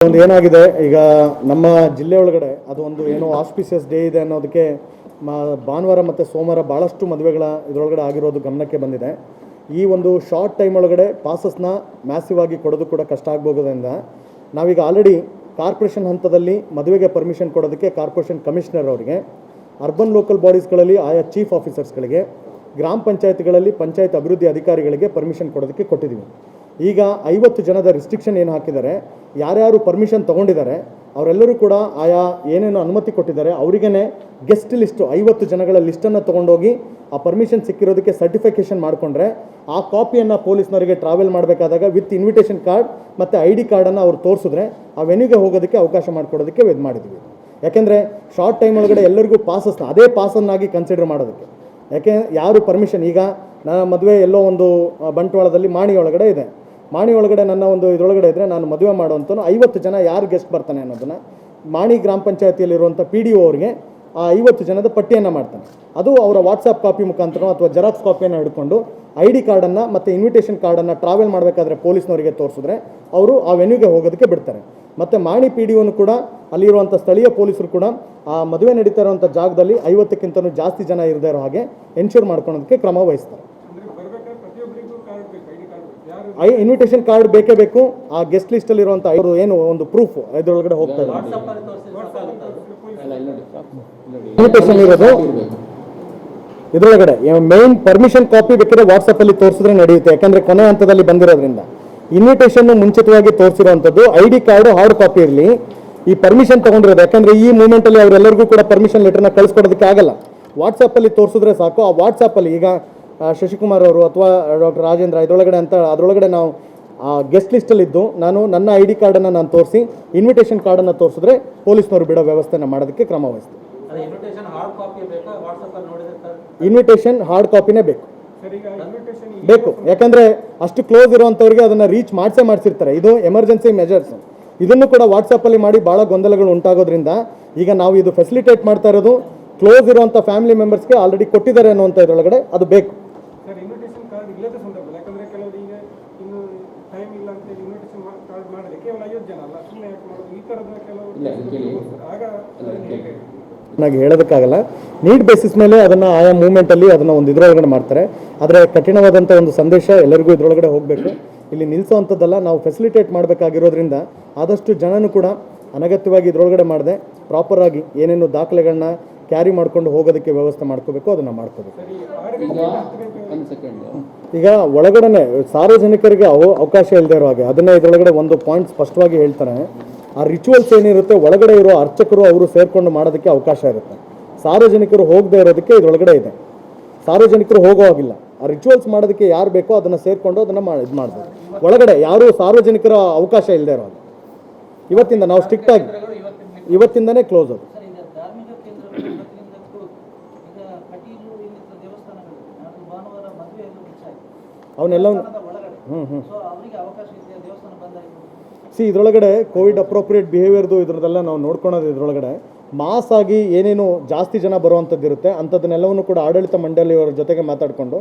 ಒಂದು ಏನಾಗಿದೆ ಈಗ ನಮ್ಮ ಜಿಲ್ಲೆ ಒಳಗಡೆ ಅದು ಒಂದು ಏನೋ ಆಸ್ಪಿಷಿಯಸ್ ಡೇ ಇದೆ ಅನ್ನೋದಕ್ಕೆ ಭಾನುವಾರ ಮತ್ತು ಸೋಮವಾರ ಭಾಳಷ್ಟು ಮದುವೆಗಳ ಇದರೊಳಗಡೆ ಆಗಿರೋದು ಗಮನಕ್ಕೆ ಬಂದಿದೆ. ಈ ಒಂದು ಶಾರ್ಟ್ ಟೈಮ್ ಒಳಗಡೆ ಪಾಸಸ್ನ ಮ್ಯಾಸಿವ್ ಆಗಿ ಕೊಡೋದು ಕೂಡ ಕಷ್ಟ ಆಗ್ಬೋಗೋದ್ರಿಂದ ನಾವೀಗ ಆಲ್ರೆಡಿ ಕಾರ್ಪೊರೇಷನ್ ಹಂತದಲ್ಲಿ ಮದುವೆಗೆ ಪರ್ಮಿಷನ್ ಕೊಡೋದಕ್ಕೆ ಕಾರ್ಪೊರೇಷನ್ ಕಮಿಷನರ್ ಅವರಿಗೆ, ಅರ್ಬನ್ ಲೋಕಲ್ ಬಾಡೀಸ್ಗಳಲ್ಲಿ ಆಯಾ ಚೀಫ್ ಆಫೀಸರ್ಸ್ಗಳಿಗೆ, ಗ್ರಾಮ ಪಂಚಾಯತ್ಗಳಲ್ಲಿ ಪಂಚಾಯತ್ ಅಭಿವೃದ್ಧಿ ಅಧಿಕಾರಿಗಳಿಗೆ ಪರ್ಮಿಷನ್ ಕೊಡೋದಕ್ಕೆ ಕೊಟ್ಟಿದ್ದೀವಿ. ಈಗ 50 ಜನದ ರಿಸ್ಟ್ರಿಕ್ಷನ್ ಏನು ಹಾಕಿದ್ದಾರೆ, ಯಾರ್ಯಾರು ಪರ್ಮಿಷನ್ ತೊಗೊಂಡಿದ್ದಾರೆ ಅವರೆಲ್ಲರೂ ಕೂಡ ಆಯಾ ಏನೇನು ಅನುಮತಿ ಕೊಟ್ಟಿದ್ದಾರೆ ಅವರಿಗೇ ಗೆಸ್ಟ್ ಲಿಸ್ಟು 50 ಜನಗಳ ಲಿಸ್ಟನ್ನು ತೊಗೊಂಡೋಗಿ ಆ ಪರ್ಮಿಷನ್ ಸಿಕ್ಕಿರೋದಕ್ಕೆ ಸರ್ಟಿಫಿಕೇಷನ್ ಮಾಡಿಕೊಂಡ್ರೆ ಆ ಕಾಪಿಯನ್ನು ಪೊಲೀಸ್ನವರಿಗೆ ಟ್ರಾವೆಲ್ ಮಾಡಬೇಕಾದಾಗ ವಿತ್ ಇನ್ವಿಟೇಷನ್ ಕಾರ್ಡ್ ಮತ್ತು ID ಕಾರ್ಡನ್ನು ಅವ್ರು ತೋರಿಸಿದ್ರೆ ಆ ವೆನ್ಯೂಗೆ ಹೋಗೋದಕ್ಕೆ ಅವಕಾಶ ಮಾಡಿಕೊಡೋದಕ್ಕೆ ಇದು ಮಾಡಿದ್ವಿ. ಯಾಕೆಂದರೆ ಶಾರ್ಟ್ ಟೈಮ್ ಒಳಗಡೆ ಎಲ್ಲರಿಗೂ ಪಾಸಸ್ನ ಅದೇ ಪಾಸನ್ನಾಗಿ ಕನ್ಸಿಡರ್ ಮಾಡೋದಕ್ಕೆ. ಯಾಕೆ ಯಾರು ಪರ್ಮಿಷನ್, ಈಗ ನನ್ನ ಮದುವೆ ಎಲ್ಲೋ ಒಂದು ಬಂಟ್ವಾಳದಲ್ಲಿ ಮಾಣಿ ಒಳಗಡೆ ಇದೆ, ಮಾಣಿ ಒಳಗಡೆ ನನ್ನ ಒಂದು ಇದರೊಳಗಡೆ ಇದ್ದರೆ ನಾನು ಮದುವೆ ಮಾಡುವಂಥನು 50 ಜನ ಯಾರು ಗೆಸ್ಟ್ ಬರ್ತಾನೆ ಅನ್ನೋದನ್ನು ಮಾಣಿ ಗ್ರಾಮ ಪಂಚಾಯತಿಯಲ್ಲಿರುವಂಥ PDO ಅವರಿಗೆ ಆ 50 ಜನದ ಪಟ್ಟಿಯನ್ನು ಮಾಡ್ತಾನೆ. ಅದು ಅವರ ವಾಟ್ಸಪ್ ಕಾಪಿ ಮುಖಾಂತರ ಅಥವಾ ಜೆರಾಕ್ಸ್ ಕಾಪಿಯನ್ನು ಹಿಡ್ಕೊಂಡು ID ಕಾರ್ಡನ್ನು ಮತ್ತು ಇನ್ವಿಟೇಷನ್ ಕಾರ್ಡನ್ನು ಟ್ರಾವೆಲ್ ಮಾಡಬೇಕಾದ್ರೆ ಪೊಲೀಸ್ನವರಿಗೆ ತೋರಿಸಿದ್ರೆ ಅವರು ಆ ವೆನ್ಯೂಗೆ ಹೋಗೋದಕ್ಕೆ ಬಿಡ್ತಾರೆ. ಮತ್ತು ಮಾಣಿ PDOನು ಕೂಡ ಅಲ್ಲಿರುವಂಥ ಸ್ಥಳೀಯ ಪೊಲೀಸರು ಕೂಡ ಆ ಮದುವೆ ನಡೀತಾ ಇರುವಂಥ ಜಾಗದಲ್ಲಿ 50ಕ್ಕಿಂತಲೂ ಜಾಸ್ತಿ ಜನ ಇರದೇ ಇರೋ ಹಾಗೆ ಎನ್ಶೂರ್ ಮಾಡ್ಕೊಳ್ಳೋದಕ್ಕೆ ಕ್ರಮ ವಹಿಸ್ತಾರೆ. ಇನ್ವಿಟೇಷನ್ ಕಾರ್ಡ್ ಬೇಕೇ ಬೇಕು. ಆ ಗೆಸ್ಟ್ ಲಿಸ್ಟಲ್ಲಿ ಇರುವಂಥ ಅವರು ಏನು ಒಂದು ಪ್ರೂಫ್ ಇದರೊಳಗಡೆ ಹೋಗ್ತಾ ಇದೆ, ಇನ್ವಿಟೇಷನ್ ಇರೋದು ಇದರೊಳಗಡೆ ಮೇನ್ ಪರ್ಮಿಷನ್ ಕಾಪಿ ಬೇಕಿದ್ರೆ ವಾಟ್ಸಪ್ಪಲ್ಲಿ ತೋರಿಸಿದ್ರೆ ನಡೆಯುತ್ತೆ. ಯಾಕಂದರೆ ಕೊನೆ ಹಂತದಲ್ಲಿ ಬಂದಿರೋದ್ರಿಂದ ಇನ್ವಿಟೇಷನ್ ಮುಂಚಿತವಾಗಿ ತೋರಿಸಿರುವಂಥದ್ದು ID ಕಾರ್ಡು ಹಾರ್ಡ್ ಕಾಪಿ ಇರಲಿ, ಈ ಪರ್ಮಿಷನ್ ತೊಗೊಂಡಿರೋದು. ಯಾಕಂದರೆ ಈ ಮೂಮೆಂಟಲ್ಲಿ ಅವರೆಲ್ಲರಿಗೂ ಕೂಡ ಪರ್ಮಿಷನ್ ಲೆಟರ್ನ ಕಳಿಸ್ಕೊಡೋದಕ್ಕೆ ಆಗಲ್ಲ, ವಾಟ್ಸಪ್ಪಲ್ಲಿ ತೋರಿಸಿದ್ರೆ ಸಾಕು. ಆ ವಾಟ್ಸಪ್ಪಲ್ಲಿ ಈಗ ಶಶಿಕುಮಾರ್ ಅವರು ಅಥವಾ ಡಾಕ್ಟರ್ ರಾಜೇಂದ್ರ ಇದರೊಳಗಡೆ ಅಂತ ಅದರೊಳಗಡೆ ನಾವು ಗೆಸ್ಟ್ ಲಿಸ್ಟಲ್ಲಿದ್ದು ನಾನು ನನ್ನ ID ಕಾರ್ಡನ್ನು ನಾನು ತೋರಿಸಿ ಇನ್ವಿಟೇಷನ್ ಕಾರ್ಡನ್ನು ತೋರಿಸಿದ್ರೆ ಪೊಲೀಸ್ನವರು ಬಿಡೋ ವ್ಯವಸ್ಥೆನ ಮಾಡೋದಕ್ಕೆ ಕ್ರಮ ವಹಿಸ್ತೀವಿ. ಇನ್ವಿಟೇಷನ್ ಹಾರ್ಡ್ ಕಾಪಿನೇ ಬೇಕು. ಯಾಕಂದರೆ ಅಷ್ಟು ಕ್ಲೋಸ್ ಇರುವಂಥವ್ರಿಗೆ ಅದನ್ನು ರೀಚ್ ಮಾಡಿಸಿರ್ತಾರೆ. ಇದು ಎಮರ್ಜೆನ್ಸಿ ಮೆಜರ್ಸ್. ಇದನ್ನು ಕೂಡ ವಾಟ್ಸಪ್ಪಲ್ಲಿ ಮಾಡಿ ಭಾಳ ಗೊಂದಲಗಳು ಉಂಟಾಗೋದ್ರಿಂದ ಈಗ ನಾವು ಇದು ಫೆಸಿಲಿಟೇಟ್ ಮಾಡ್ತಾ ಇರೋದು ಕ್ಲೋಸ್ ಇರುವಂಥ ಫ್ಯಾಮಿಲಿ ಮೆಂಬರ್ಸ್ಗೆ ಆಲ್ರೆಡಿ ಕೊಟ್ಟಿದ್ದಾರೆ ಅನ್ನುವಂಥ ಇದರೊಳಗಡೆ ಅದು ಬೇಕು. ಹೇಳೋದಕ್ಕಾಗಲ್ಲ, ನೀಡ್ ಬೇಸಿಸ್ ಮೇಲೆ ಅದನ್ನು ಆಯಾ ಮೂಮೆಂಟಲ್ಲಿ ಅದನ್ನು ಒಂದು ಇದರೊಳಗಡೆ ಮಾಡ್ತಾರೆ. ಆದರೆ ಕಠಿಣವಾದಂಥ ಒಂದು ಸಂದೇಶ ಎಲ್ಲರಿಗೂ ಇದರೊಳಗಡೆ ಹೋಗಬೇಕು, ಇಲ್ಲಿ ನಿಲ್ಲಿಸೋವಂಥದ್ದಲ್ಲ. ನಾವು ಫೆಸಿಲಿಟೇಟ್ ಮಾಡಬೇಕಾಗಿರೋದ್ರಿಂದ ಆದಷ್ಟು ಜನನೂ ಕೂಡ ಅನಗತ್ಯವಾಗಿ ಇದರೊಳಗಡೆ ಮಾಡದೆ ಪ್ರಾಪರಾಗಿ ಏನೇನು ದಾಖಲೆಗಳನ್ನ ಕ್ಯಾರಿ ಮಾಡ್ಕೊಂಡು ಹೋಗೋದಕ್ಕೆ ವ್ಯವಸ್ಥೆ ಮಾಡ್ಕೋಬೇಕು, ಅದನ್ನು ಮಾಡ್ಕೋಬೇಕು. ಈಗ ಒಳಗಡೆ ಸಾರ್ವಜನಿಕರಿಗೆ ಅವಕಾಶ ಇಲ್ಲದೆ ಇರೋ ಹಾಗೆ ಅದನ್ನೇ ಇದರೊಳಗಡೆ ಒಂದು ಪಾಯಿಂಟ್ ಸ್ಪಷ್ಟವಾಗಿ ಹೇಳ್ತಾರೆ. ಆ ರಿಚುವಲ್ಸ್ ಏನಿರುತ್ತೆ ಒಳಗಡೆ ಇರೋ ಅರ್ಚಕರು ಅವರು ಸೇರಿಕೊಂಡು ಮಾಡೋದಕ್ಕೆ ಅವಕಾಶ ಇರುತ್ತೆ. ಸಾರ್ವಜನಿಕರು ಹೋಗದೆ ಇರೋದಕ್ಕೆ ಇದರೊಳಗಡೆ ಇದೆ. ಸಾರ್ವಜನಿಕರು ಹೋಗೋ ಹಾಗಿಲ್ಲ. ಆ ರಿಚುವಲ್ಸ್ ಮಾಡೋದಕ್ಕೆ ಯಾರು ಬೇಕೋ ಅದನ್ನು ಸೇರಿಕೊಂಡು ಅದನ್ನು ಇದು ಮಾಡ್ಬೋದು. ಒಳಗಡೆ ಯಾರು ಸಾರ್ವಜನಿಕರ ಅವಕಾಶ ಇಲ್ಲದೆ ಇರೋ ಹಾಗೆ ಇವತ್ತಿಂದ ನಾವು ಸ್ಟ್ರಿಕ್ಟ್ ಆಗಿ ಇವತ್ತಿಂದನೇ ಕ್ಲೋಸ್ ಅದು. ಅವನ್ನೆಲ್ಲವೂ ಇದರೊಳಗಡೆ ಕೋವಿಡ್ ಅಪ್ರೋಪ್ರಿಯೇಟ್ ಬಿಹೇವಿಯರ್ದು ಇದ್ರದ್ದೆಲ್ಲ ನಾವು ನೋಡ್ಕೊಳೋದು. ಇದರೊಳಗಡೆ ಮಾಸ್ ಆಗಿ ಏನೇನು ಜಾಸ್ತಿ ಜನ ಬರುವಂಥದ್ದು ಇರುತ್ತೆ ಅಂಥದ್ದನ್ನೆಲ್ಲವನ್ನೂ ಕೂಡ ಆಡಳಿತ ಮಂಡಳಿಯವರ ಜೊತೆಗೆ ಮಾತಾಡಿಕೊಂಡು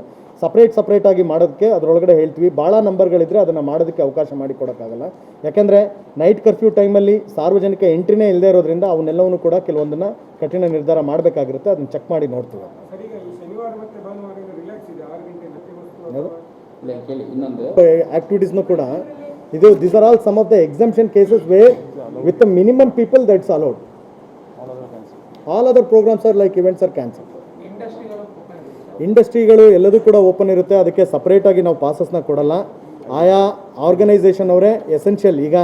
ಸಪ್ರೇಟಾಗಿ ಮಾಡೋದಕ್ಕೆ ಅದರೊಳಗಡೆ ಹೇಳ್ತೀವಿ. ಭಾಳ ನಂಬರ್ಗಳಿದ್ರೆ ಅದನ್ನು ಮಾಡೋದಕ್ಕೆ ಅವಕಾಶ ಮಾಡಿಕೊಡೋಕ್ಕಾಗಲ್ಲ. ಯಾಕೆಂದರೆ ನೈಟ್ ಕರ್ಫ್ಯೂ ಟೈಮಲ್ಲಿ ಸಾರ್ವಜನಿಕ ಎಂಟ್ರಿನೇ ಇಲ್ಲದೆ ಇರೋದ್ರಿಂದ ಅವನ್ನೆಲ್ಲವನ್ನೂ ಕೂಡ ಕೆಲವೊಂದನ್ನು ಕಠಿಣ ನಿರ್ಧಾರ ಮಾಡಬೇಕಾಗಿರುತ್ತೆ. ಅದನ್ನು ಚೆಕ್ ಮಾಡಿ ನೋಡ್ತೀವಿ. ಆಕ್ಟಿವಿಟೀಸ್ನು ಕೂಡ ಇದು this are all some of the exemption cases where with the minimum people that's allowed. All other programs are like events are cancel. ಇಂಡಸ್ಟ್ರಿಗಳು ಎಲ್ಲದೂ ಕೂಡ ಓಪನ್ ಇರುತ್ತೆ. ಅದಕ್ಕೆ ಸಪ್ರೇಟಾಗಿ ನಾವು ಪಾಸಸ್ನ ಕೊಡಲ್ಲ. ಆಯಾ ಆರ್ಗನೈಸೇಷನ್ ಅವರೇ ಎಸೆನ್ಷಿಯಲ್, ಈಗ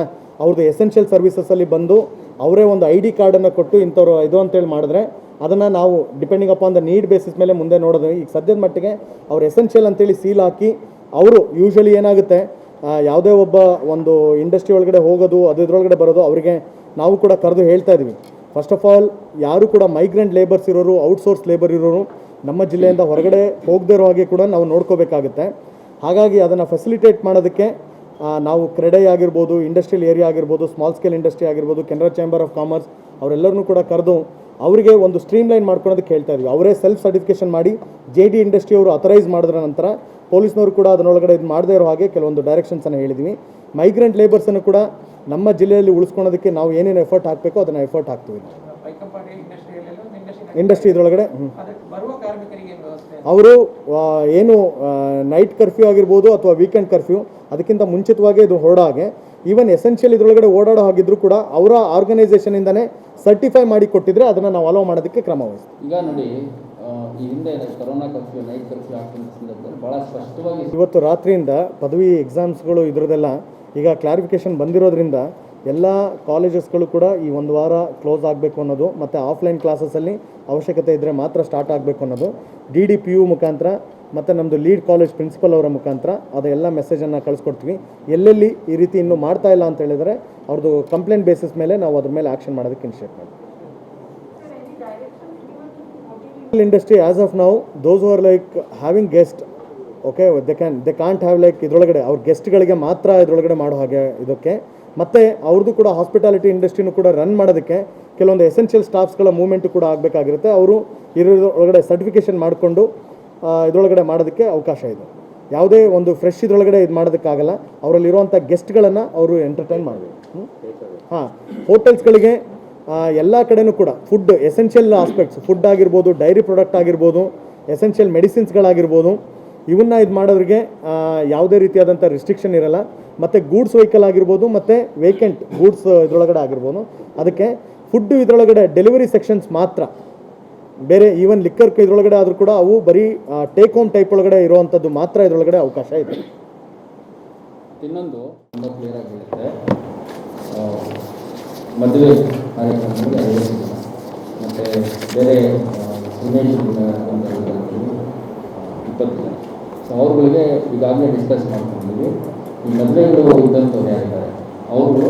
ಅವ್ರದ್ದು ಎಸೆನ್ಷಿಯಲ್ ಸರ್ವಿಸಸಲ್ಲಿ ಬಂದು ಅವರೇ ಒಂದು ID ಕಾರ್ಡನ್ನು ಕೊಟ್ಟು ಇಂಥವ್ರು ಇದು ಅಂತೇಳಿ ಮಾಡಿದ್ರೆ ಅದನ್ನು ನಾವು depending upon the need basis ಮೇಲೆ ಮುಂದೆ ನೋಡೋದು. ಈಗ ಸದ್ಯದ ಮಟ್ಟಿಗೆ ಅವ್ರು ಎಸೆನ್ಷಿಯಲ್ ಅಂತೇಳಿ ಸೀಲ್ ಹಾಕಿ ಅವರು ಯೂಶ್ವಲಿ ಏನಾಗುತ್ತೆ ಯಾವುದೇ ಒಬ್ಬ ಒಂದು ಇಂಡಸ್ಟ್ರಿ ಒಳಗಡೆ ಹೋಗೋದು ಅದು ಇದರೊಳಗಡೆ ಬರೋದು ಅವರಿಗೆ ನಾವು ಕೂಡ ಕರೆದು ಹೇಳ್ತಾ ಇದ್ದೀವಿ. ಫಸ್ಟ್ ಆಫ್ ಆಲ್ ಯಾರು ಕೂಡ ಮೈಗ್ರೆಂಟ್ ಲೇಬರ್ಸ್ ಇರೋರು, ಔಟ್ಸೋರ್ಸ್ ಲೇಬರ್ ಇರೋರು ನಮ್ಮ ಜಿಲ್ಲೆಯಿಂದ ಹೊರಗಡೆ ಹೋಗದೇ ಇರೋ ಹಾಗೆ ಕೂಡ ನಾವು ನೋಡ್ಕೋಬೇಕಾಗುತ್ತೆ. ಹಾಗಾಗಿ ಅದನ್ನು ಫೆಸಿಲಿಟೇಟ್ ಮಾಡೋದಕ್ಕೆ ನಾವು ಕ್ರೆಡೈ ಆಗಿರ್ಬೋದು, ಇಂಡಸ್ಟ್ರಿಯಲ್ ಏರಿಯಾ ಆಗಿರ್ಬೋದು, ಸ್ಮಾಲ್ ಸ್ಕೇಲ್ ಇಂಡಸ್ಟ್ರಿ ಆಗಿರ್ಬೋದು, ಕೆನರಾ ಚೇಂಬರ್ ಆಫ್ ಕಾಮರ್ಸ್ ಅವರೆಲ್ಲರನ್ನೂ ಕೂಡ ಕರೆದು ಅವರಿಗೆ ಒಂದು ಸ್ಟ್ರೀಮ್ ಲೈನ್ ಮಾಡ್ಕೊಳೋದಕ್ಕೆ ಹೇಳ್ತಾ ಇದ್ವಿ. ಅವರೇ ಸೆಲ್ಫ್ ಸರ್ಟಿಫಿಕೇಷನ್ ಮಾಡಿ JD ಇಂಡಸ್ಟ್ರಿ ಅವರು ಅಥರೈಸ್ ಮಾಡಿದ್ರ ನಂತರ ಪೊಲೀಸ್ನವರು ಕೂಡ ಅದರೊಳಗಡೆ ಇದು ಮಾಡದೇ ಇರೋ ಹಾಗೆ ಕೆಲವೊಂದು ಡೈರೆಕ್ಷನ್ಸನ್ನು ಹೇಳಿದ್ವಿ. ಮೈಗ್ರೆಂಟ್ ಲೇಬರ್ಸನ್ನು ಕೂಡ ನಮ್ಮ ಜಿಲ್ಲೆಯಲ್ಲಿ ಉಳಿಸ್ಕೊಳ್ಳೋದಕ್ಕೆ ನಾವು ಏನೇನು ಎಫರ್ಟ್ ಹಾಕಬೇಕೋ ಅದನ್ನು ಎಫರ್ಟ್ ಹಾಕ್ತೀವಿ. ಇಂಡಸ್ಟ್ರಿ ಇದರೊಳಗಡೆ ಅವರು ಏನು ನೈಟ್ ಕರ್ಫ್ಯೂ ಆಗಿರ್ಬೋದು ಅಥವಾ ವೀಕೆಂಡ್ ಕರ್ಫ್ಯೂ ಅದಕ್ಕಿಂತ ಮುಂಚಿತವಾಗಿ ಇದು ಹೊರಡೋ ಹಾಗೆ, ಈವನ್ ಎಸೆನ್ಷಿಯಲ್ ಇದರೊಳಗಡೆ ಓಡಾಡೋ ಹಾಗಿದ್ರು ಕೂಡ ಅವರ ಆರ್ಗನೈಸೇಷನಿಂದನೇ ಸರ್ಟಿಫೈ ಮಾಡಿ ಕೊಟ್ಟಿದ್ರೆ ಅದನ್ನು ನಾವು ಅಲೋ ಮಾಡೋದಕ್ಕೆ ಕ್ರಮ ವಹಿಸ್ತೀವಿ. ಈಗ ನೋಡಿ, ಈ ಹಿಂದೆ ಕೊರೋನಾ ಕರ್ಫ್ಯೂ, ನೈಟ್ ಕರ್ಫ್ಯೂ ಆಗ್ತಿದ್ದ ಸಂದರ್ಭದಲ್ಲಿ ಭಾಳ ಸ್ಪಷ್ಟವಾಗಿ ಇವತ್ತು ರಾತ್ರಿಯಿಂದ ಪದವಿ ಎಕ್ಸಾಮ್ಸ್ಗಳು ಇದರದೆಲ್ಲ ಈಗ ಕ್ಲಾರಿಫಿಕೇಷನ್ ಬಂದಿರೋದ್ರಿಂದ ಎಲ್ಲ ಕಾಲೇಜಸ್ಗಳು ಕೂಡ ಈ ಒಂದು ವಾರ ಕ್ಲೋಸ್ ಆಗಬೇಕು ಅನ್ನೋದು, ಮತ್ತು ಆಫ್ಲೈನ್ ಕ್ಲಾಸಸ್ಸಲ್ಲಿ ಅವಶ್ಯಕತೆ ಇದ್ದರೆ ಮಾತ್ರ ಸ್ಟಾರ್ಟ್ ಆಗಬೇಕು ಅನ್ನೋದು DDPU ಮುಖಾಂತರ ಮತ್ತು ನಮ್ಮದು ಲೀಡ್ ಕಾಲೇಜ್ ಪ್ರಿನ್ಸಿಪಲ್ ಅವರ ಮುಖಾಂತರ ಅದೆಲ್ಲ ಮೆಸೇಜನ್ನು ಕಳಿಸ್ಕೊಡ್ತೀವಿ. ಎಲ್ಲೆಲ್ಲಿ ಈ ರೀತಿ ಇನ್ನೂ ಮಾಡ್ತಾ ಇಲ್ಲ ಅಂತ ಹೇಳಿದರೆ ಅವ್ರದ್ದು ಕಂಪ್ಲೇಂಟ್ ಬೇಸಿಸ್ ಮೇಲೆ ನಾವು ಅದ್ರ ಮೇಲೆ ಆ್ಯಕ್ಷನ್ ಮಾಡೋದಕ್ಕೆ ಇನಿಷಿಯೇಟ್ ಮಾಡ್ತೀವಿ. Industry as of now those are like having guest, okay, they can't have like ಇದರೊಳಗಡೆ ಅವ್ರ ಗೆಸ್ಟ್ಗಳಿಗೆ ಮಾತ್ರ ಇದರೊಳಗಡೆ ಮಾಡೋ ಹಾಗೆ ಇದಕ್ಕೆ. ಮತ್ತು ಅವ್ರದ್ದು ಕೂಡ ಹಾಸ್ಪಿಟಾಲಿಟಿ ಇಂಡಸ್ಟ್ರಿನೂ ಕೂಡ ರನ್ ಮಾಡೋದಕ್ಕೆ ಕೆಲವೊಂದು ಎಸೆನ್ಷಿಯಲ್ ಸ್ಟಾಫ್ಸ್ಗಳ ಮೂವ್ಮೆಂಟು ಕೂಡ ಆಗಬೇಕಾಗಿರುತ್ತೆ. ಅವರು ಇರೋದ್ರೊಳಗಡೆ ಸರ್ಟಿಫಿಕೇಷನ್ ಮಾಡಿಕೊಂಡು ಇದರೊಳಗಡೆ ಮಾಡೋದಕ್ಕೆ ಅವಕಾಶ ಇದೆ. ಯಾವುದೇ ಒಂದು ಫ್ರೆಶ್ ಇದರೊಳಗಡೆ ಇದು ಮಾಡೋದಕ್ಕಾಗಲ್ಲ. ಅವರಲ್ಲಿರುವಂಥ ಗೆಸ್ಟ್ಗಳನ್ನು ಅವರು ಎಂಟರ್ಟೈನ್ ಮಾಡಬೇಕು. ಹೋಟೆಲ್ಸ್ಗಳಿಗೆ ಎಲ್ಲ ಕಡೆನೂ ಕೂಡ ಫುಡ್ ಎಸೆನ್ಷಿಯಲ್ ಆಸ್ಪೆಕ್ಟ್ಸ್, ಫುಡ್ ಆಗಿರ್ಬೋದು, ಡೈರಿ ಪ್ರಾಡಕ್ಟ್ ಆಗಿರ್ಬೋದು, ಎಸೆನ್ಷಿಯಲ್ ಮೆಡಿಸಿನ್ಸ್ಗಳಾಗಿರ್ಬೋದು, ಇವನ್ನ ಇದು ಮಾಡೋರಿಗೆ ಯಾವುದೇ ರೀತಿಯಾದಂಥ ರಿಸ್ಟ್ರಿಕ್ಷನ್ ಇರಲ್ಲ. ಮತ್ತು ಗೂಡ್ಸ್ ವೆಹಿಕಲ್ ಆಗಿರ್ಬೋದು ಮತ್ತು ವೇಕೆಂಟ್ ಗೂಡ್ಸ್ ಇದರೊಳಗಡೆ ಆಗಿರ್ಬೋದು, ಅದಕ್ಕೆ ಫುಡ್ಡು ಇದರೊಳಗಡೆ ಡೆಲಿವರಿ ಸೆಕ್ಷನ್ಸ್ ಮಾತ್ರ, ಬೇರೆ ಈವನ್ ಲಿಕ್ಕರ್ ಇದರೊಳಗಡೆ ಆದರೂ ಕೂಡ ಅವು ಬರೀ ಟೇಕ್ ಹೋಮ್ ಟೈಪ್ ಒಳಗಡೆ ಇರುವಂಥದ್ದು ಮಾತ್ರ ಇದರೊಳಗಡೆ ಅವಕಾಶ ಇದೆ. ಇನ್ನೊಂದು ತುಂಬ ಕ್ಲಿಯರ್ ಆಗಿ ಹೇಳುತ್ತೆ, ಮದುವೆ ಕಾರ್ಯಕ್ರಮಗಳಿಗೆ 50 ಜನ ಮತ್ತು ಬೇರೆ ವಿದೇಶಿ 20 ಜನ. ಸೊ ಅವ್ರುಗಳಿಗೆ ಈಗಾಗಲೇ ಡಿಸ್ಕಸ್ ಮಾಡ್ಕೊಂಡಿದ್ದೀವಿ. ಈ ಮದುವೆಗಳು ಇದ್ದಂಥವ್ರು ಯಾರಿದ್ದಾರೆ ಅವರು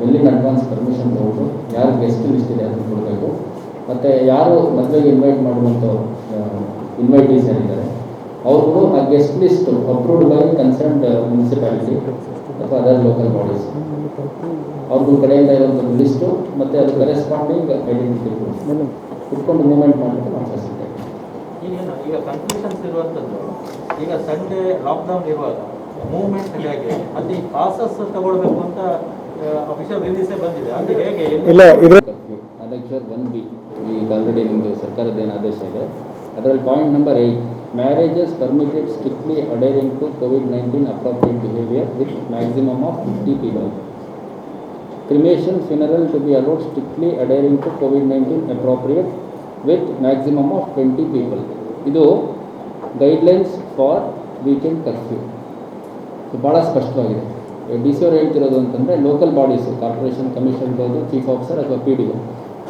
ಎಲ್ಲಿನ ಅಡ್ವಾನ್ಸ್ ಪರ್ಮಿಷನ್ ತೊಗೊಂಡು ಯಾರು ಗೆಸ್ಟ್ ಲಿಸ್ಟ್ ಇದೆ ಅದನ್ನು ಕೊಡಬೇಕು. ಮತ್ತು ಯಾರು ಮದುವೆಗೆ ಇನ್ವೈಟ್ ಮಾಡುವಂಥ ಇನ್ವೈಟೀಸ್ ಏನಿದ್ದಾರೆ ಅವ್ರುಗಳು ಆ guest list approved by concerned municipality ಅಥವಾ ಅದರ್ ಲೋಕಲ್ ಬಾಡೀಸ್ ಅವ್ರದ್ದು ಕಡೆಯಿಂದ ಇರುವಂಥ ಲಿಸ್ಟು ಮತ್ತು ಅದು ಕರೆಸ್ಪಾಂಡಿಂಗ್ ಐಡೆಂಟಿಟಿ ಇಟ್ಕೊಂಡು ಮೂವ್ಮೆಂಟ್ ಮಾಡಲಿಕ್ಕೆ ನಾವು ಫೆಸಿಲಿಟಿ. ಈಗ ಕನ್ಫ್ಯೂಷನ್ಸ್ ಇರುವಂಥದ್ದು, ಈಗ ಸಂಡೇ ಲಾಕ್ಡೌನ್ ಇರುವಾಗ ಮೂವ್ಮೆಂಟ್ ಹೇಗೆ ಅಲ್ಲಿ ಪಾಸಸ್ ತಗೊಳ್ಬೇಕು ಅಂತ ಅಫಿಷಿಯಲ್ ರಿಲೀಸೇ ಬಂದಿದೆ, ಅದು ಹೇಗೆ? ಇಲ್ಲ, ಅಧ್ಯಕ್ಷರ್ 1B ಈಗ ಆಲ್ರೆಡಿ ನಿಮ್ಮದು ಸರ್ಕಾರದ ಏನು ಆದೇಶ ಇದೆ ಅದರಲ್ಲಿ point number 8, marriages permitted strictly adhering to COVID-19 appropriate behaviour with maximum of 50 people. Cremation funeral to be allowed strictly adhering to COVID-19 appropriate with maximum of 20 people. ಇದು ಗೈಡ್ಲೈನ್ಸ್ ಫಾರ್ ವೀಕೆಂಡ್ ಕರ್ಫ್ಯೂ ಭಾಳ ಸ್ಪಷ್ಟವಾಗಿದೆ. DC ಅವ್ರು ಹೇಳ್ತಿರೋದು ಅಂತಂದರೆ local bodies, corporation, commission ಇರ್ಬೋದು, chief officer ಅಥವಾ PDO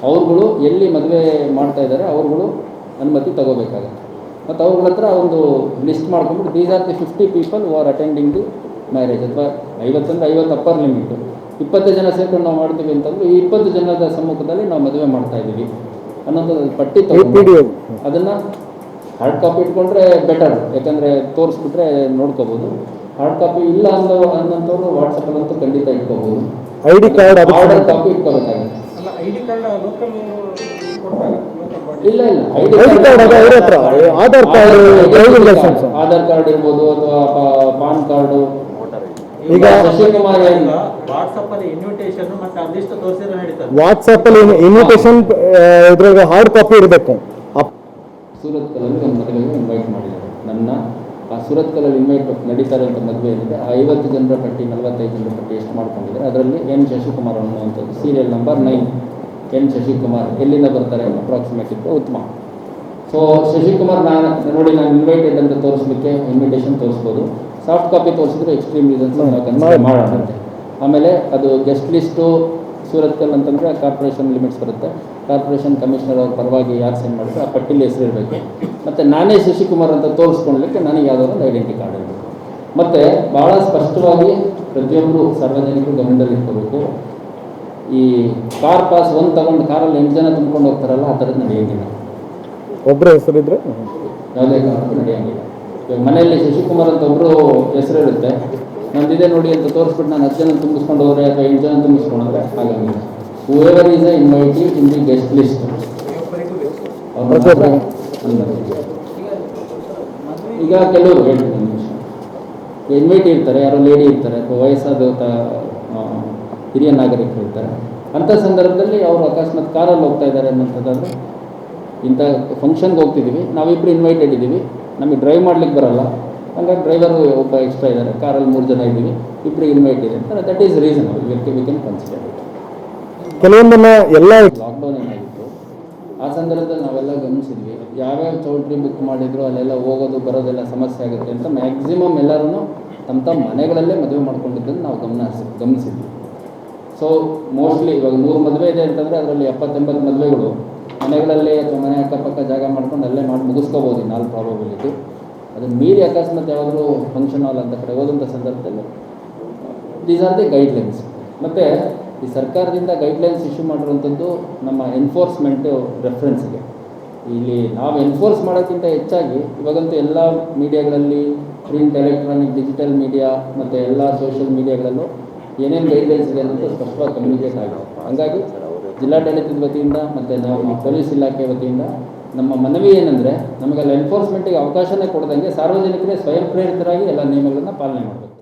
ಅವ್ರುಗಳು ಎಲ್ಲಿ ಮದುವೆ ಮಾಡ್ತಾ ಇದ್ದಾರೆ ಅವ್ರುಗಳು ಅನುಮತಿ ತಗೋಬೇಕಾಗುತ್ತೆ. ಮತ್ತು ಅವ್ರಗಳ ಹತ್ರ ಒಂದು ಲಿಸ್ಟ್ ಮಾಡ್ಕೊಂಡ್ಬಿಟ್ಟು these are the 50 people who are attending the marriage, ಅಥವಾ 50 ಅಂದರೆ 50 ಅಪ್ಪರ್ ಲಿಮಿಟು, 20 ಜನ ಸೇರ್ಕೊಂಡು ನಾವು ಮಾಡ್ತೀವಿ ಅಂತಂದ್ರೆ ಈ 20 ಜನದ ಸಮ್ಮುಖದಲ್ಲಿ ನಾವು ಮದುವೆ ಮಾಡ್ತಾ ಇದ್ದೀವಿ ಅನ್ನೋದು ಪಟ್ಟಿ ತಗೊಂಡು ಅದನ್ನು ಹಾರ್ಡ್ ಕಾಪಿ ಇಟ್ಕೊಂಡ್ರೆ ಬೆಟರ್, ಯಾಕಂದರೆ ತೋರಿಸ್ಬಿಟ್ರೆ ನೋಡ್ಕೋಬೋದು. ಹಾರ್ಡ್ ಕಾಪಿ ಇಲ್ಲ ಅನ್ನೋಂಥವ್ರು ವಾಟ್ಸಪ್ಪಲ್ಲಂತೂ ಖಂಡಿತ ಇಟ್ಕೋಬೋದು. ID ಕಾರ್ಡ್ ಆರ್ಡರ್ ಕಾಪಿ ಇಟ್ಕೋಬೇಕಾಗುತ್ತೆ. ಇಲ್ಲ ಆಧಾರ್ ಕಾರ್ಡ್ ಇರ್ಬೋದು ಅಥವಾ ಪಾನ್ ಕಾರ್ಡು. ಈಗ ಶಶಿಕುಮಾರ್ ವಾಟ್ಸಪ್ಪಲ್ಲಿ ಇನ್ವಿಟೇಷನ್ ಇದ್ರಾಗ ಹಾರ್ಡ್ ಕಾಪಿ ಇರಬೇಕು. ಸೂರತ್ಕಲಲ್ಲಿ ಒಂದು ಮದುವೆಗೆ ಇನ್ವೈಟ್ ಮಾಡಿದ್ದಾರೆ ನನ್ನ. ಆ ಸೂರತ್ಕಲಲ್ಲಿ ಇನ್ವೈಟ್ ನಡೀತಾ ಇರುವಂಥ ಮದುವೆ ಏನಿದೆ ಆ 50 ಜನರ ಪಟ್ಟಿ, 45 ಜನರ ಪಟ್ಟಿ ಎಷ್ಟು ಮಾಡ್ಕೊಂಡಿದ್ದಾರೆ ಅದರಲ್ಲಿ N. ಶಶಿಕುಮಾರ್ ಅನ್ನುವಂಥದ್ದು ಸೀರಿಯಲ್ ನಂಬರ್ 9 N. ಶಶಿಕುಮಾರ್ ಎಲ್ಲಿಂದ ಬರ್ತಾರೆ ಅಪ್ರಾಕ್ಸಿಮೇಟ್ ಇತ್ತು ಉತ್ತಮ. ಸೊ ಶಶಿಕುಮಾರ್ ನಾನು ಇನ್ವೈಟೆಡ್ ಅಂತ ತೋರಿಸ್ಲಿಕ್ಕೆ ಇನ್ವಿಟೇಷನ್ ತೋರಿಸ್ಬೋದು. ಸಾಫ್ಟ್ ಕಾಪಿ ತೋರಿಸಿದ್ರೆ ಎಕ್ಸ್ಟ್ರೀಮ್ ರೀಸನ್ಸ್ ನಾವು ಕನ್ಸಿಡರ್ ಮಾಡೋಣಂತೆ. ಆಮೇಲೆ ಅದು ಗೆಸ್ಟ್ ಲಿಸ್ಟು ಸೂರತ್ಕಲ್ ಅಂತಂದರೆ ಕಾರ್ಪೊರೇಷನ್ ಲಿಮಿಟ್ಸ್ ಬರುತ್ತೆ. ಕಾರ್ಪೊರೇಷನ್ ಕಮಿಷನರ್ ಅವ್ರ ಪರವಾಗಿ ಯಾರು ಸೈನ್ ಮಾಡಿದ್ರೆ ಆ ಪಟ್ಟಿಲಿ ಹೆಸರು ಇರಬೇಕು. ಮತ್ತು ನಾನೇ ಶಶಿಕುಮಾರ್ ಅಂತ ತೋರಿಸ್ಕೊಳ್ಳಲಿಕ್ಕೆ ನನಗೆ ಯಾವುದಾದ್ರು ಒಂದು ಐಡೆಂಟಿ ಕಾರ್ಡ್ ಇರಬೇಕು. ಮತ್ತು ಭಾಳ ಸ್ಪಷ್ಟವಾಗಿ ಪ್ರತಿಯೊಬ್ಬರು ಸಾರ್ವಜನಿಕರು ಗಮನದಲ್ಲಿ ಇಟ್ಕೋಬೇಕು. ಈ ಕಾರ್ ಪಾಸ್ ಒಂದು ತಗೊಂಡು ಕಾರಲ್ಲಿ 8 ಜನ ತುಂಬ್ಕೊಂಡು ಹೋಗ್ತಾರಲ್ಲ ಆ ಥರದ್ದು ನಡೆಯೋಂಗಿಲ್ಲ. ಒಬ್ಬರ ಹೆಸರಿದ್ರೆ ಯಾವುದೇ ಕಾರಣಕ್ಕೂ ನಡೆಯೋಂಗಿಲ್ಲ. ಇವಾಗ ಮನೆಯಲ್ಲಿ ಶಶಿಕುಮಾರ್ ಅಂತ ಒಬ್ಬರು ಹೆಸರು ಇರುತ್ತೆ, ನಂದಿದೆ ನೋಡಿ ಅಂತ ತೋರಿಸ್ಬಿಟ್ಟು ನಾನು 10 ಜನ ತುಂಬಿಸ್ಕೊಂಡು ಹೋದರೆ ಅಥವಾ 8 ಜನ ತುಂಬಿಸ್ಕೊಂಡ್ರೆ ಹಾಗಾಗಿಲ್ಲ. whoever is invited in the guest list ಈಗ ಕೆಲವರು ಹೇಳ್ತೀನಿ ಒಂದು ನಿಮಿಷ, ಇನ್ವೈಟ್ ಇರ್ತಾರೆ, ಯಾರೋ ಲೇಡಿ ಇರ್ತಾರೆ ಅಥವಾ ವಯಸ್ಸಾದ ಹಿರಿಯ ನಾಗರಿಕರು ಇರ್ತಾರೆ. ಅಂಥ ಸಂದರ್ಭದಲ್ಲಿ ಅವರು ಅಕಸ್ಮಾತ್ ಕಾರಲ್ಲಿ ಹೋಗ್ತಾ ಇದ್ದಾರೆ ಅನ್ನೋಂಥದ್ದಾದರೆ, ಇಂಥ ಫಂಕ್ಷನ್ಗೆ ಹೋಗ್ತಿದ್ದೀವಿ, ನಾವಿಬ್ಬರು ಇನ್ವೈಟೆಡ್ ಇದ್ದೀವಿ, ನಮಗೆ ಡ್ರೈವ್ ಮಾಡ್ಲಿಕ್ಕೆ ಬರಲ್ಲ, ಹಂಗಾಗಿ ಡ್ರೈವರು ಒಬ್ಬ ಎಕ್ಸ್ಟ್ರಾ ಇದ್ದಾರೆ, ಕಾರಲ್ಲಿ 3 ಜನ ಇದ್ದೀವಿ, ಇಬ್ಬರಿಗೆ ಇನ್ವೈಟ್ ಇದೆ ಅಂತ, that is reasonable, we can consider it. ಕೆಲವೊಂದನ್ನು ಎಲ್ಲ ಲಾಕ್ಡೌನ್ ಏನಾಗಿತ್ತು ಆ ಸಂದರ್ಭದಲ್ಲಿ ನಾವೆಲ್ಲ ಗಮನಿಸಿದ್ವಿ, ಯಾವ್ಯಾವ ಚೌಲ್ಟ್ರಿ ಬುಕ್ ಮಾಡಿದ್ರು ಅಲ್ಲೆಲ್ಲ ಹೋಗೋದು ಬರೋದೆಲ್ಲ ಸಮಸ್ಯೆ ಆಗುತ್ತೆ ಅಂತ ಮ್ಯಾಕ್ಸಿಮಮ್ ಎಲ್ಲರೂ ತಮ್ಮ ಮನೆಗಳಲ್ಲೇ ಮದುವೆ ಮಾಡ್ಕೊಂಡಿದ್ದನ್ನು ನಾವು ಗಮನಿಸಿದ್ವಿ. ಸೊ ಮೋಸ್ಟ್ಲಿ ಇವಾಗ 100 ಮದುವೆ ಇದೆ ಅಂತಂದರೆ ಅದರಲ್ಲಿ 70-80 ಮದುವೆಗಳು ಮನೆಗಳಲ್ಲಿ ಅಥವಾ ಮನೆ ಅಕ್ಕಪಕ್ಕ ಜಾಗ ಮಾಡ್ಕೊಂಡು ಅಲ್ಲೇ ಮಾಡಿ ಮುಗಿಸ್ಕೋಬೋದು ಇನ್ ಆಲ್ ಪ್ರಾಬಬಿಲಿಟಿ. ಅದನ್ನು ಮೀರಿ ಅಕಸ್ಮಾತ್ ಯಾವುದಾದ್ರೂ ಫಂಕ್ಷನ್ ಹಾಲ್ ಅಂತ ಕಡೆ ಹೋದಂಥ ಸಂದರ್ಭದಲ್ಲಿ ದೀಸ್ ಆರ್ ದಿ ಗೈಡ್ಲೈನ್ಸ್. ಮತ್ತು ಈ ಸರ್ಕಾರದಿಂದ ಗೈಡ್ಲೈನ್ಸ್ ಇಶ್ಯೂ ಮಾಡಿರುವಂಥದ್ದು ನಮ್ಮ ಎನ್ಫೋರ್ಸ್ಮೆಂಟು ರೆಫರೆನ್ಸ್ಗೆ. ಇಲ್ಲಿ ನಾವು ಎನ್ಫೋರ್ಸ್ ಮಾಡೋಕ್ಕಿಂತ ಹೆಚ್ಚಾಗಿ ಇವಾಗಂತೂ ಎಲ್ಲ ಮೀಡಿಯಾಗಳಲ್ಲಿ, ಪ್ರಿಂಟ್, ಎಲೆಕ್ಟ್ರಾನಿಕ್, ಡಿಜಿಟಲ್ ಮೀಡಿಯಾ ಮತ್ತು ಎಲ್ಲ ಸೋಷಿಯಲ್ ಮೀಡಿಯಾಗಳಲ್ಲೂ ಏನೇನು ಗೈಡ್ಲೈನ್ಸ್ ಇದೆ ಅನ್ನೋದು ಸ್ಪಷ್ಟವಾಗಿ ಕಮ್ಯುನಿಕೇಟ್ ಆಗಿದೆ. ಹಾಗಾಗಿ ಜಿಲ್ಲಾಡಳಿತದ ವತಿಯಿಂದ ಮತ್ತು ನಾವು ಪೊಲೀಸ್ ಇಲಾಖೆ ವತಿಯಿಂದ ನಮ್ಮ ಮನವಿ ಏನಂದರೆ, ನಮಗೆಲ್ಲ ಎನ್ಫೋರ್ಸ್ಮೆಂಟಿಗೆ ಅವಕಾಶನೇ ಕೊಡದಂಗೆ ಸಾರ್ವಜನಿಕರೇ ಸ್ವಯಂ ಪ್ರೇರಿತರಾಗಿ ಎಲ್ಲ ನಿಯಮಗಳನ್ನು ಪಾಲನೆ ಮಾಡಬೇಕು.